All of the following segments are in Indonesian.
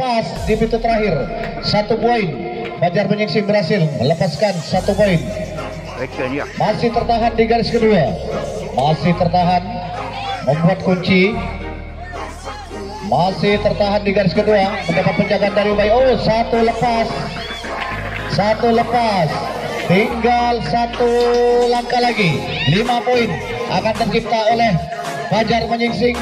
lepas di pintu terakhir. 1 poin. Fajar Menyingsing berhasil melepaskan 1 poin. Masih tertahan di garis kedua. Masih tertahan membuat kunci. Masih tertahan di garis kedua, mendapat penjagaan dari Ubay. Oh, 1 lepas. 1 lepas. Tinggal 1 langkah lagi. 5 poin akan tercipta oleh Fajar Menyingsing.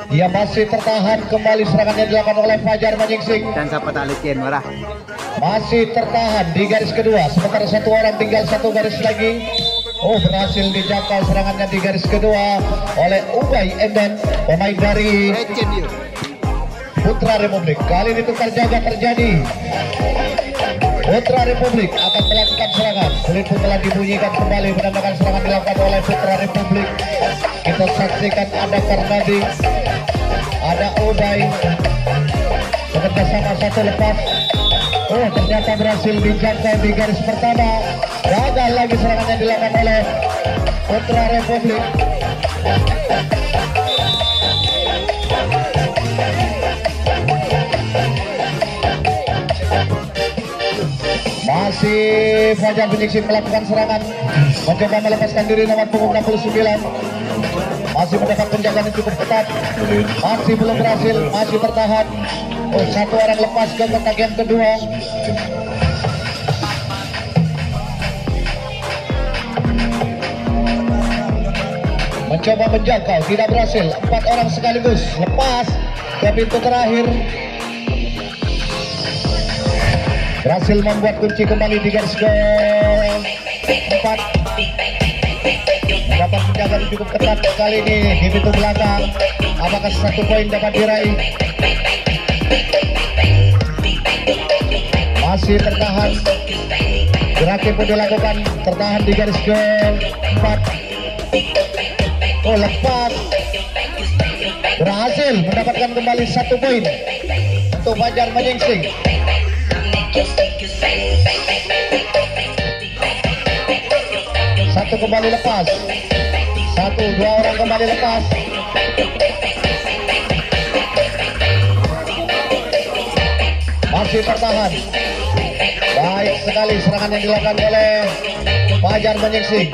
Dia masih tertahan, kembali serangan yang dilakukan oleh Fajar Menyingsing. Dan siapa tak licin marah. Masih tertahan di garis kedua. Sementara 1 orang, tinggal 1 garis lagi. Oh, berhasil dijangkau serangannya di garis kedua oleh Ubay Emden, pemain dari Putra Republik. Kali ini tukar jaga terjadi. Putra Republik akan melakukan serangan. Kulit pun telah dibunyikan kembali, menandakan serangan dilakukan oleh Putra Republik. Kita saksikan ada Karnadi, ada Ubay, bekerja sama 1 lepas. Oh, ternyata berhasil dijangkau di garis pertama. Gagal lagi serangan yang dilakukan oleh Putra Republik. Masih Fajar Menyingsing melakukan serangan, mencoba melepaskan diri nomor punggung 69. Masih mendapat penjagaan yang cukup ketat. Masih belum berhasil, masih tertahan. Oh, 1 orang lepas ke kotak yang kedua. Mencoba menjangkau, tidak berhasil. 4 orang sekaligus lepas ke pintu terakhir. Berhasil membuat kunci kembali di garis ke-4. Mendapat penjagaan yang cukup ketat kali ini di pintu belakang. Apakah 1 poin dapat diraih? Masih tertahan. Gerakan pun dilakukan, tertahan di garis ke-4. Oh, lepas. Berhasil mendapatkan kembali 1 poin untuk Fajar Menyingsing. 1 kembali lepas. 2 orang kembali lepas. Masih tertahan. Baik sekali serangan yang dilakukan oleh Fajar Menyingsing.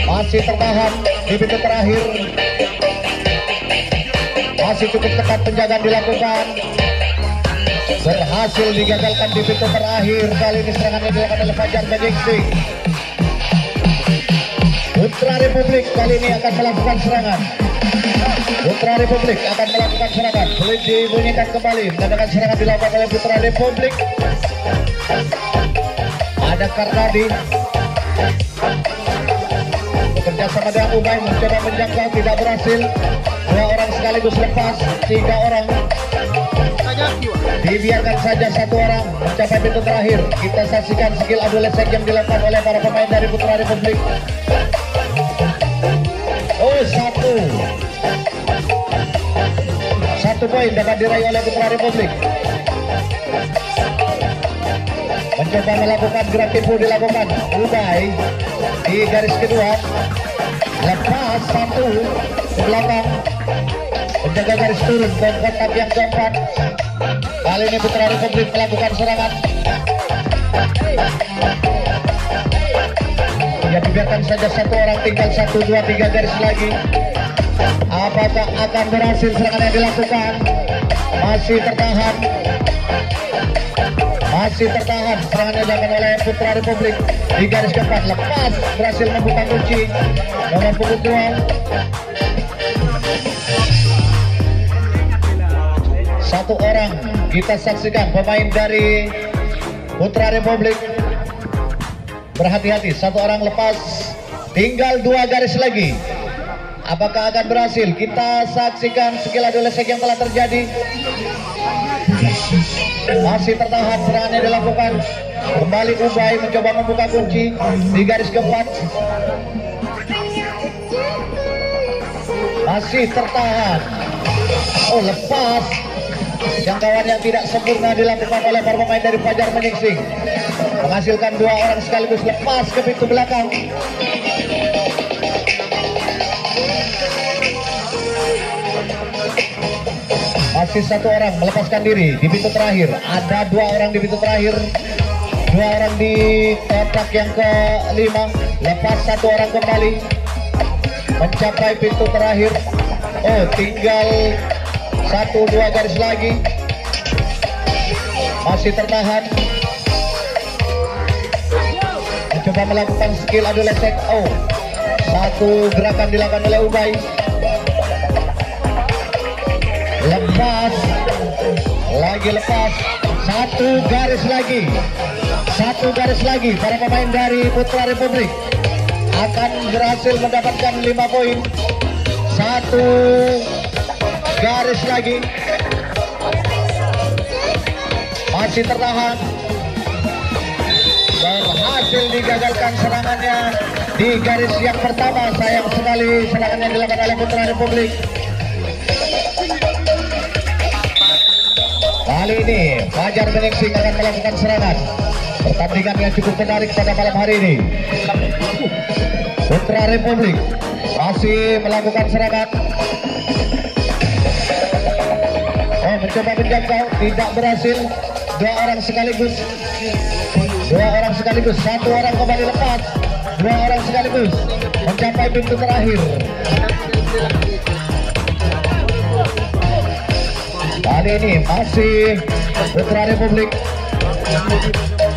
Masih tertahan di pintu terakhir. Masih cukup ketat penjagaan dilakukan. Berhasil digagalkan di pintu terakhir. Kali ini serangan yang dilakukan oleh Fajar Menyingsing. Putra Republik kali ini akan melakukan serangan. Putra Republik akan melakukan serangan. Boleh dibunyikan kembali. Menandakan serangan dilakukan oleh Putra Republik. Ada Karnadi. Bekerja sama dengan Ubay, mencoba menjangkau, tidak berhasil. 2 orang sekaligus lepas. 3 orang. Dibiarkan saja 1 orang mencapai pintu terakhir. Kita saksikan skill adu lesek yang dilakukan oleh para pemain dari Putra Republik. Oh, 1 poin dapat diraih oleh Putra Republik. Mencoba melakukan gerak tipu dilakukan Ubay di garis kedua. Lepas 1 ke belakang. Menjaga garis turun ke kotak yang keempat. Kali ini Putra Republik melakukan serangan. Ya, dibiarkan saja 1 orang, tinggal 1, 2, 3 garis lagi. Apakah akan berhasil serangan yang dilakukan? Masih tertahan. Masih tertahan serangan yang dilakukan oleh Putra Republik di garis keempat. Lepas, berhasil membuka kunci nomor punggung 2. 1 orang kita saksikan pemain dari Putra Republik. Berhati-hati, 1 orang lepas, tinggal 2 garis lagi. Apakah akan berhasil? Kita saksikan skill adu lesek yang telah terjadi. Masih tertahan serangan yang dilakukan. Kembali Ubay mencoba membuka kunci di garis keempat. Masih tertahan. Oh, lepas. Jangkauan yang tidak sempurna dilakukan oleh para pemain dari Fajar Menyingsing, menghasilkan 2 orang sekaligus lepas ke pintu belakang. Masih satu orang melepaskan diri di pintu terakhir. Ada dua orang di pintu terakhir. Dua orang di kotak yang ke-5. Lepas satu orang kembali mencapai pintu terakhir. Oh, tinggal 1-2 garis lagi. Masih tertahan. Mencoba melakukan skill adu lesek. Oh, satu gerakan dilakukan oleh Ubay. Lepas. Lagi lepas. Satu garis lagi. Para pemain dari Putra Republik akan berhasil mendapatkan 5 poin. Satu garis lagi. Masih tertahan. Berhasil digagalkan serangannya di garis yang pertama. Sayang sekali serangan yang dilakukan oleh Putra Republik. Kali ini Fajar Meningsing akan melakukan serangan. Pertandingan yang cukup menarik pada malam hari ini. Putra Republik masih melakukan serangan. Oh, mencoba menjangkau, tidak berhasil. Dua orang sekaligus. Satu orang kembali lepas. Dua orang sekaligus mencapai pintu terakhir. Kali ini masih Putra Republik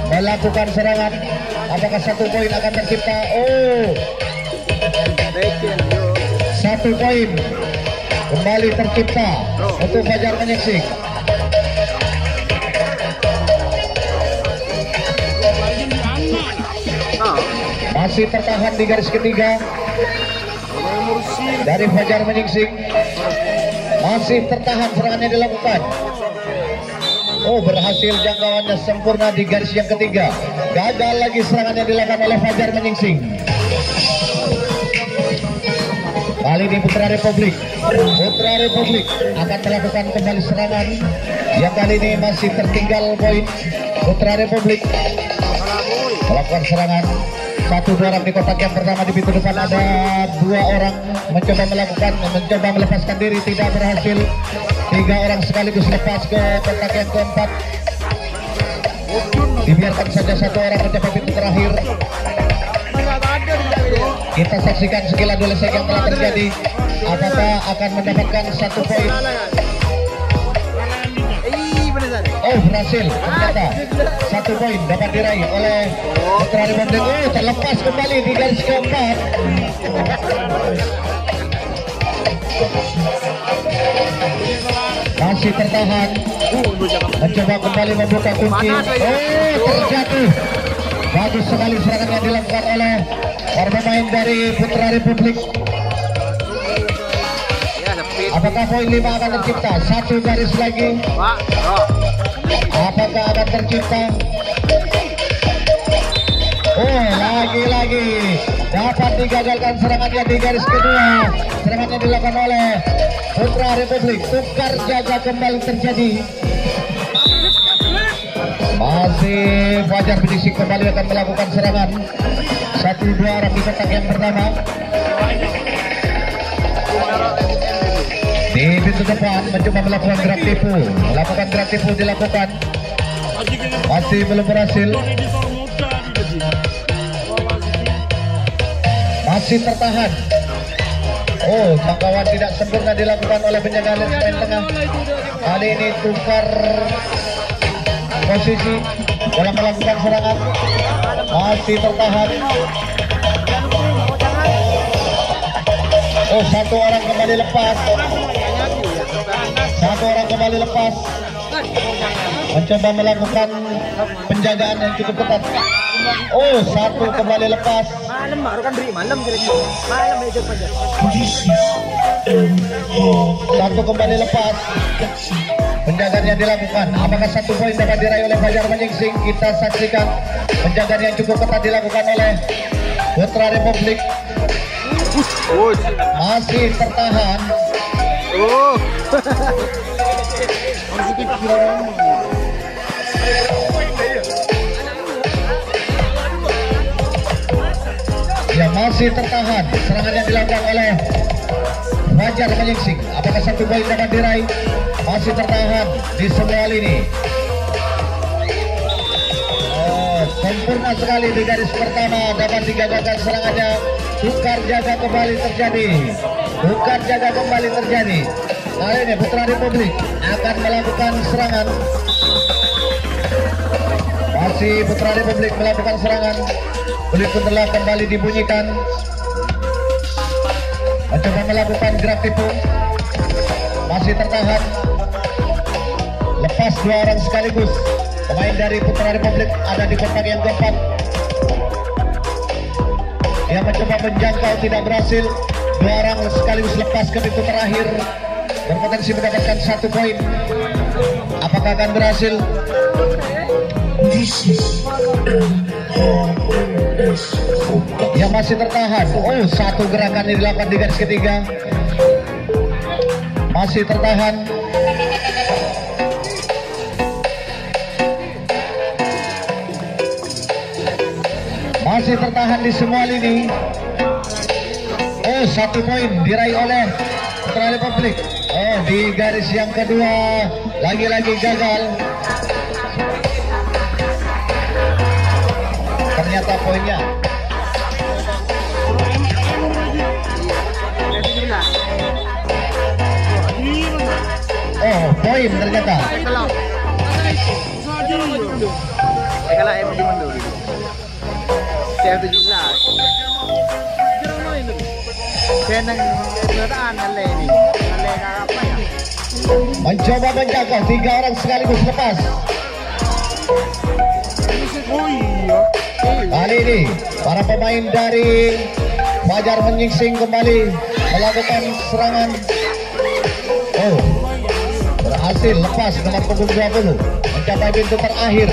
melakukan serangan. Apakah 1 poin akan tercipta? Oh, 1 poin kembali tercipta untuk Fajar Meningsing. Masih tertahan di garis ketiga dari Fajar Meningsing. Masih tertahan serangannya dilakukan. Oh, berhasil jangkauannya sempurna di garis yang ketiga. Gagal lagi serangannya dilakukan oleh Fajar Meningsing. Kali ini Putra Republik akan melakukan kembali serangan. Yang kali ini masih tertinggal poin. Putra Republik melakukan serangan. 1-2 orang di kotak yang pertama. Di pintu depan ada 2 orang mencoba melepaskan diri, tidak berhasil. 3 orang sekaligus lepas ke kotak yang keempat. Dibiarkan saja 1 orang mencapai pintu terakhir. Kita saksikan skill adu lesek yang telah terjadi. Apakah akan mendapatkan 1 poin? Oh, berhasil. Ternyata 1 poin dapat diraih oleh Putra Republik. Oh, terlepas kembali di garis keempat. Masih tertahan. Mencoba kembali membuka kunci. Oh, terjatuh. Bagus sekali serangan yang dilakukan oleh para pemain dari Putra Republik. Apakah poin 5 akan tercipta? 1 garis lagi. Apakah akan tercipta? Oh, lagi-lagi dapat digagalkan serangannya di garis kedua. Serangannya dilakukan oleh Putra Republik. Tukar jaga kembali terjadi. Masih Fajar Meningsing kembali akan melakukan serangan. 1-2 orang di kotak yang pertama. Di pintu depan mencoba melakukan gerak tipu. Dilakukan. Masih belum berhasil. Masih tertahan. Oh, jangkauan tidak sempurna dilakukan oleh penjaga pemain tengah. Kali ini tukar posisi dalam melakukan serangan. Masih tertahan. Oh, 1 orang kembali lepas. Mencoba melakukan penjagaan yang cukup ketat. Oh, 1 kembali lepas. Malam baru kan beri malam kira-kira. Malam itu saja. 1 kembali lepas. Penjagaan yang dilakukan. Apakah 1 poin dapat diraih oleh Fajar Meningsing? Kita saksikan penjagaan yang cukup ketat dilakukan oleh Putra Republik. Masih tertahan. Ya, masih tertahan. Serangan yang dilakukan oleh Fajar Meningsing. Apakah 1 poin dapat diraih? masih tertahan di semua lini. Sempurna sekali di garis pertama, dapat digagalkan serangannya. Tukar jaga kembali terjadi. Tukar jaga kembali terjadi. Kali ini Putra Republik akan melakukan serangan. Masih Putra Republik melakukan serangan. Kulit pun telah kembali dibunyikan. Mencoba melakukan gerak tipu. Masih tertahan. Lepas dua orang sekaligus. Pemain dari Putra Republik ada di kotak yang keempat. Dia mencoba menjangkau, tidak berhasil. Dua orang sekaligus lepas ke pintu terakhir. Berpotensi mendapatkan 1 poin. Apakah akan berhasil? Dia masih tertahan. Oh, 1 gerakan yang dilakukan di garis ketiga. Masih tertahan. Masih tertahan di semua lini. Oh, 1 poin diraih oleh Putra Republik. Oh, di garis yang kedua lagi-lagi gagal. Ternyata poinnya oh, poin ternyata. Kalau yang di mundur itu. Saya 17. Saya nang keadaan nale ini. Nale apa ya? Mencoba menjangkau, 3 orang sekaligus lepas. Kali ini para pemain dari Fajar Menyingsing kembali melakukan serangan. Oh, berhasil lepas nomor punggung 20 mencapai pintu terakhir.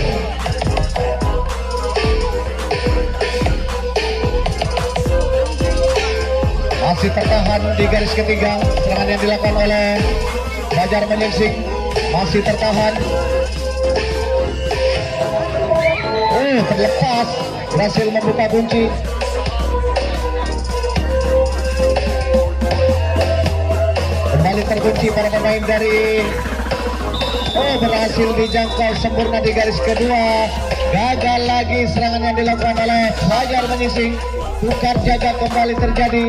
Masih tertahan di garis ketiga. Serangan yang dilakukan oleh Fajar Menyingsing masih tertahan. Terlepas, berhasil membuka kunci. Kembali terkunci para pemain dari berhasil dijangkau sempurna di garis kedua. Gagal lagi serangan yang dilakukan oleh Fajar Menyingsing. Tukar jaga kembali terjadi.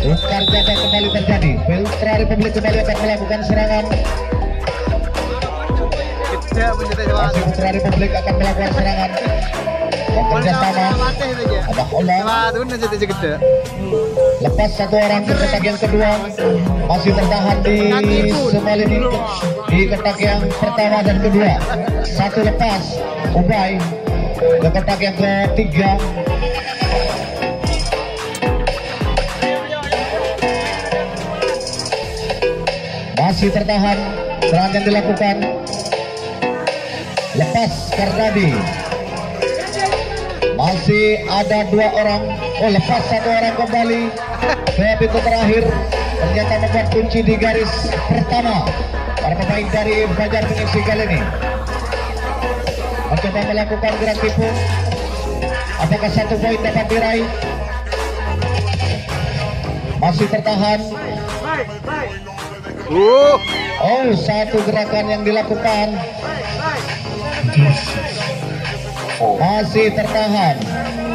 Tukar jaga kembali terjadi. Putra Republik kembali akan melakukan serangan. Masih Putra Republik akan melakukan serangan. Kerjasama ada Ola. Lepas 1 orang ke kotak yang kedua. Masih tertahan di semua lini. Di kotak yang pertama dan kedua. 1 lepas. Ubay ke kotak yang ketiga. Masih tertahan. Serangan yang dilakukan. Lepas Kardadi. Masih ada 2 orang. Oh, lepas 1 orang kembali ke pintu terakhir. Ternyata membuat kunci di garis pertama. Para pemain dari Fajar Menyingsing kali ini mencoba melakukan gerak tipu. Apakah 1 poin dapat diraih? Masih tertahan. Oh, 1 gerakan yang dilakukan. Masih tertahan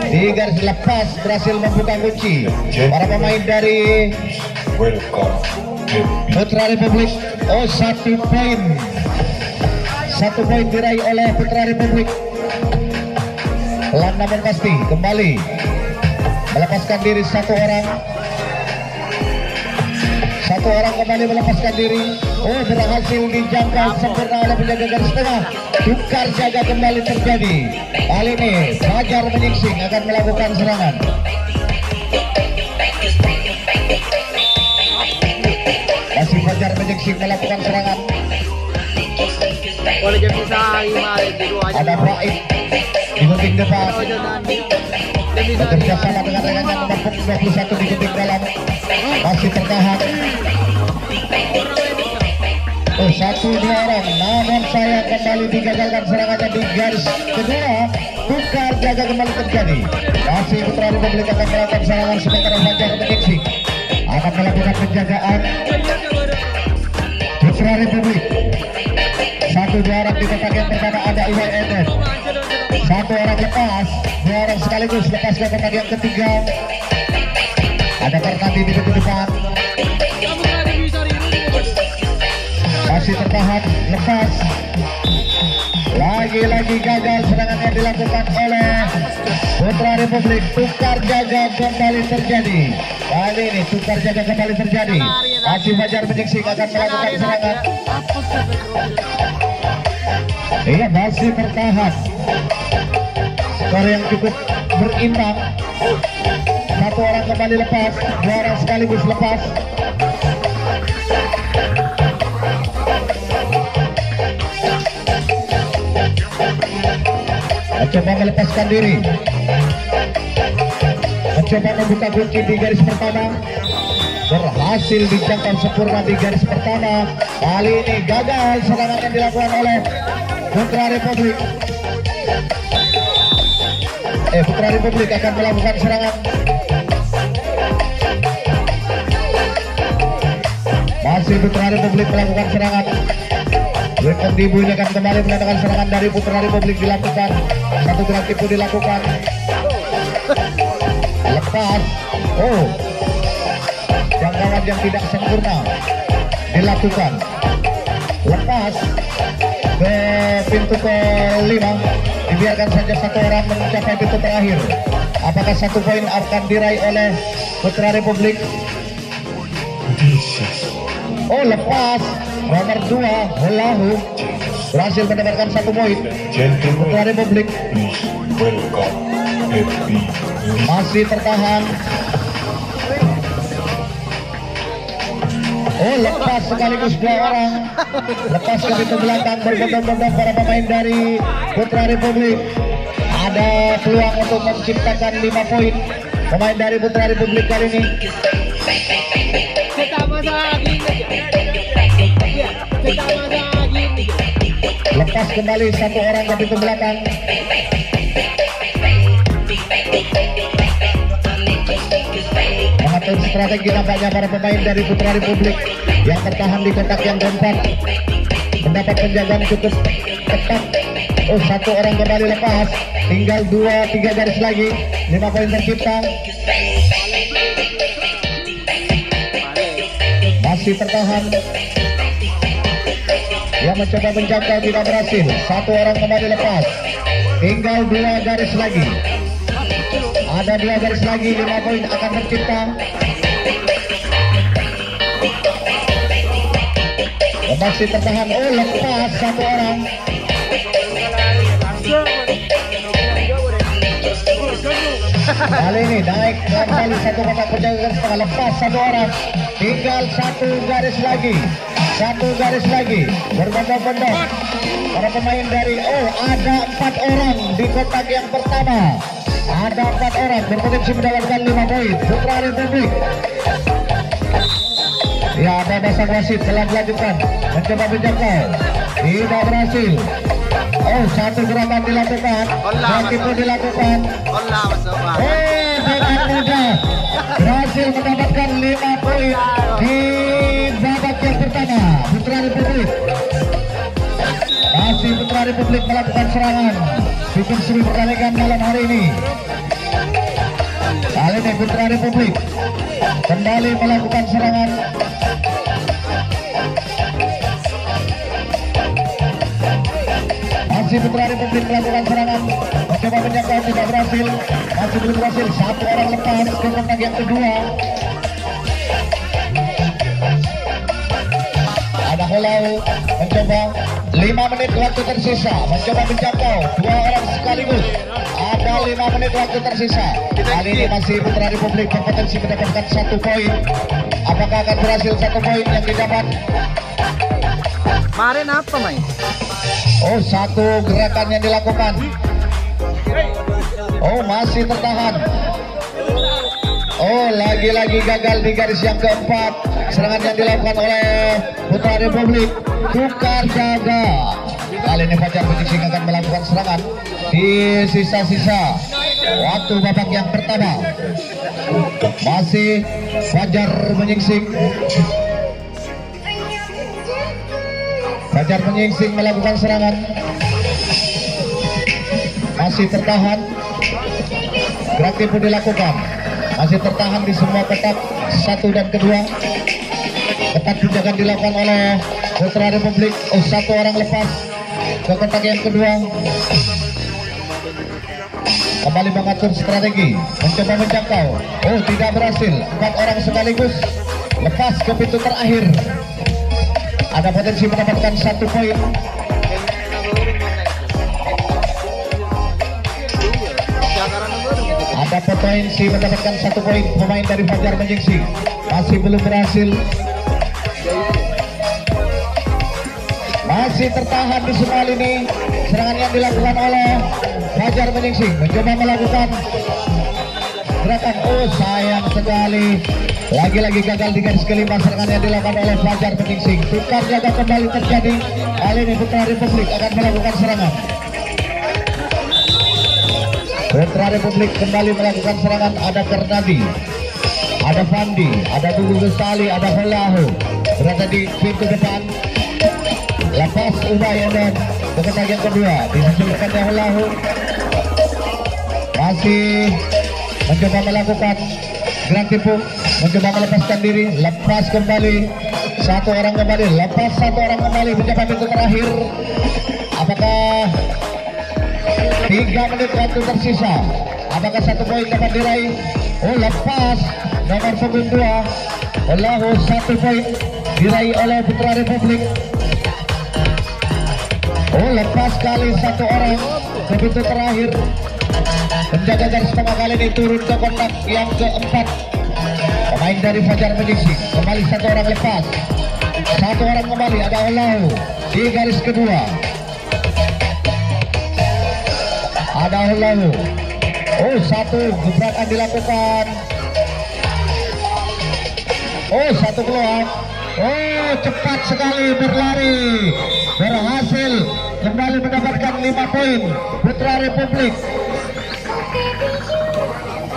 di garis lepas, berhasil membuka kunci. Para pemain dari Putra Republik. Oh, 1 poin. 1 poin diraih oleh Putra Republik. Pelan namun pasti kembali melepaskan diri 1 orang. 1 orang kembali melepaskan diri. Oh, berhasil dijangkau sempurna oleh penjaga garis tengah. Tukar jaga kembali terjadi. Kali ini Fajar Menyingsing akan melakukan serangan. Masih Fajar Menyingsing melakukan serangan. Ada Faid di gunting depan. Bekerja sama dengan rekannya nomor 21 di gunting dalam. Masih tertahan. Oh, 1-2 orang, namun saya kembali digagalkan serangannya di garis kedua. Tukar jaga kembali terjadi. Masih Putra Republik akan melakukan serangan, sementara Fajar Menyingsing akan melakukan penjagaan. Putra Republik. Satu dua orang di kotak yang pertama ada IYNS. Satu orang lepas, dua orang sekaligus lepas ke kotak yang ketiga. Ada Kartati di pintu depan. Masih tertahan, lepas. Lagi-lagi gagal serangan yang dilakukan oleh Putra Republik. Tukar jaga kembali terjadi. Kali ini tukar jaga kembali terjadi. Masih Fajar menyingsing akan melakukan serangan. Iya, masih bertahan. Skor yang cukup berimbang. Satu orang kembali lepas, dua orang sekaligus lepas. Mencoba melepaskan diri, mencoba membuka kunci di garis pertama, berhasil dijangkau sempurna di garis pertama. Kali ini gagal serangan yang dilakukan oleh Putra Republik. Putra Republik akan melakukan serangan. Masih Putra Republik melakukan serangan. Welcome dibunyikan kembali menandakan serangan dari Putra Republik dilakukan. Satu gerak tipu dilakukan. Lepas. Jangkauan yang tidak sempurna dilakukan. Lepas ke pintu ke-5. Dibiarkan saja satu orang mencapai pintu terakhir. Apakah 1 poin akan diraih oleh Putra Republik? Lepas. Nomor 2 Holahu berhasil mendapatkan 1 poin. Putra Republik masih tertahan. Lepas sekaligus 2 orang. Lepas ke pintu belakang, berbondong-bondong para pemain dari Putra Republik. Ada peluang untuk menciptakan 5 poin pemain dari Putra Republik kali ini. Lepas kembali 1 orang ke pintu belakang. Mengatur strategi nampaknya para pemain dari Putra Republik yang tertahan di kotak yang keempat. Mendapat penjagaan cukup ketat. 1 orang kembali lepas. Tinggal 2-3 garis lagi. 5 poin tercipta. Masih tertahan. Yang mencoba menjangkau tidak berhasil. 1 orang kembali lepas. Tinggal 2 garis lagi. Ada 2 garis lagi. 5 poin akan tercipta. Masih tertahan. Lepas 1 orang. Kali ini naik kembali 1 kotak penjaga setengah. Lepas 1 orang. Tinggal 1 garis lagi. 1 garis lagi. Berbondong-bondong para pemain dari ada 4 orang di kotak yang pertama. Ada 4 orang berpotensi mendapatkan 5 poin. Putra Republik. Ya, ada pasang wasit telah dilanjutkan. Mencoba menjangkau. Tidak berhasil. 1 gerakan dilakukan. Sakit pun dilakukan. Dengan mudah berhasil mendapatkan 5 poin di babak yang pertama. Putra Republik. Masih Putra Republik melakukan serangan. Bikin seri pertandingan malam hari ini. Kali ini Putra Republik kembali melakukan serangan. Masih Putra Republik melakukan serangan. Mencoba menjangkau tidak berhasil. Masih belum berhasil. 1 orang lepas ke kotak yang kedua. Ada Holau mencoba. 5 menit waktu tersisa. Mencoba menjangkau 2 orang sekaligus. Ada 5 menit waktu tersisa. Kali ini masih Putra Republik berpotensi mendapatkan 1 poin. Apakah akan berhasil 1 poin yang didapat? Kemarin apa main? 1 gerakan yang dilakukan. Masih tertahan. Lagi-lagi gagal di garis yang keempat. Serangan yang dilakukan oleh Putra Republik. Tukar jaga. Kali ini Fajar Menyingsing akan melakukan serangan di sisa-sisa waktu babak yang pertama. Masih Fajar Menyingsing. Fajar menyingsing melakukan serangan. Masih tertahan. Gerak tipu dilakukan. Masih tertahan di semua kotak satu dan kedua. Ketat penjagaan dilakukan oleh Putra Republik. Oh, satu orang lepas ke kotak yang kedua. Kembali mengatur strategi, mencoba menjangkau. Oh, tidak berhasil. 4 orang sekaligus lepas ke pintu terakhir. Ada potensi mendapatkan 1 poin. Ada potensi mendapatkan 1 poin pemain dari Fajar Menyingsing. Masih belum berhasil. Masih tertahan di semua lini. Serangan yang dilakukan oleh Fajar Menyingsing. Mencoba melakukan gerakan. Oh, sayang sekali. Lagi-lagi gagal di garis kelima. Serangan yang dilakukan oleh Fajar Menyingsing. Tukar jaga kembali terjadi. Kali ini Putra Republik akan melakukan serangan. Putra Republik kembali melakukan serangan. Ada Kernadi, ada Fandi, ada Dugu Gustali, ada Holahu berada di pintu depan. Lepas Ubay dan ke bagian kedua disusulkannya Holahu. Masih mencoba melakukan gerak tipu, mencoba melepaskan diri. Lepas kembali 1 orang kembali, lepas 1 orang kembali mencoba pintu terakhir. Apakah 3 menit waktu tersisa? Apakah 1 poin dapat diraih? Oh, lepas nomor punggung 2 Holahu, 1 poin diraih oleh Putra Republik. Oh, lepas kali 1 orang ke pintu terakhir. Penjaga garis tengah kali ini turun ke kotak yang keempat. Pemain dari Fajar Menyingsing kembali 1 orang lepas. 1 orang kembali, ada Holahu di garis kedua. Ada Holahu. Oh, 1 gebrakan dilakukan. Oh, 1 keluar. Oh, cepat sekali berlari. Berhasil kembali mendapatkan 5 poin Putra Republik.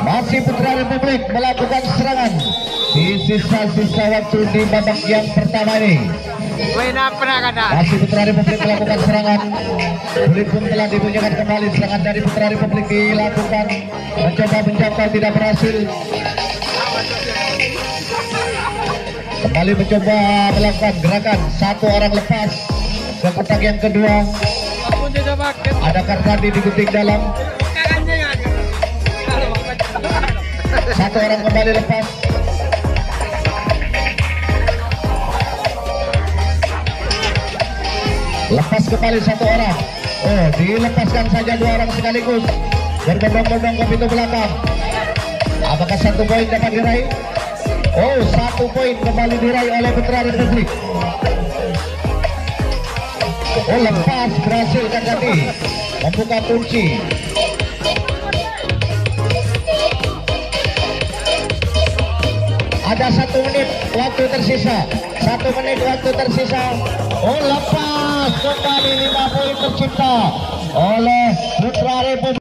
Masih Putra Republik melakukan serangan di sisa-sisa waktu di babak yang pertama ini. Masih Putra Republik melakukan serangan. Kulit pun telah dibunyikan kembali. Serangan dari Putra Republik dilakukan. Mencoba menjangkau, tidak berhasil. Kembali mencoba melakukan gerakan. 1 orang lepas ke kotak yang kedua. Ada Kartadi di gunting dalam. 1 orang kembali lepas. Lepas kembali 1 orang. Oh, dilepaskan saja 2 orang sekaligus. Berbondong-bondong ke pintu belakang. Apakah 1 poin dapat diraih? Oh, 1 poin kembali diraih oleh Putra Republik. Oh, lepas berhasil kan tadi membuka kunci. Ada 1 menit waktu tersisa. 1 menit waktu tersisa. Oh, lepas kembali 5 poin tercipta oleh Putra Republik.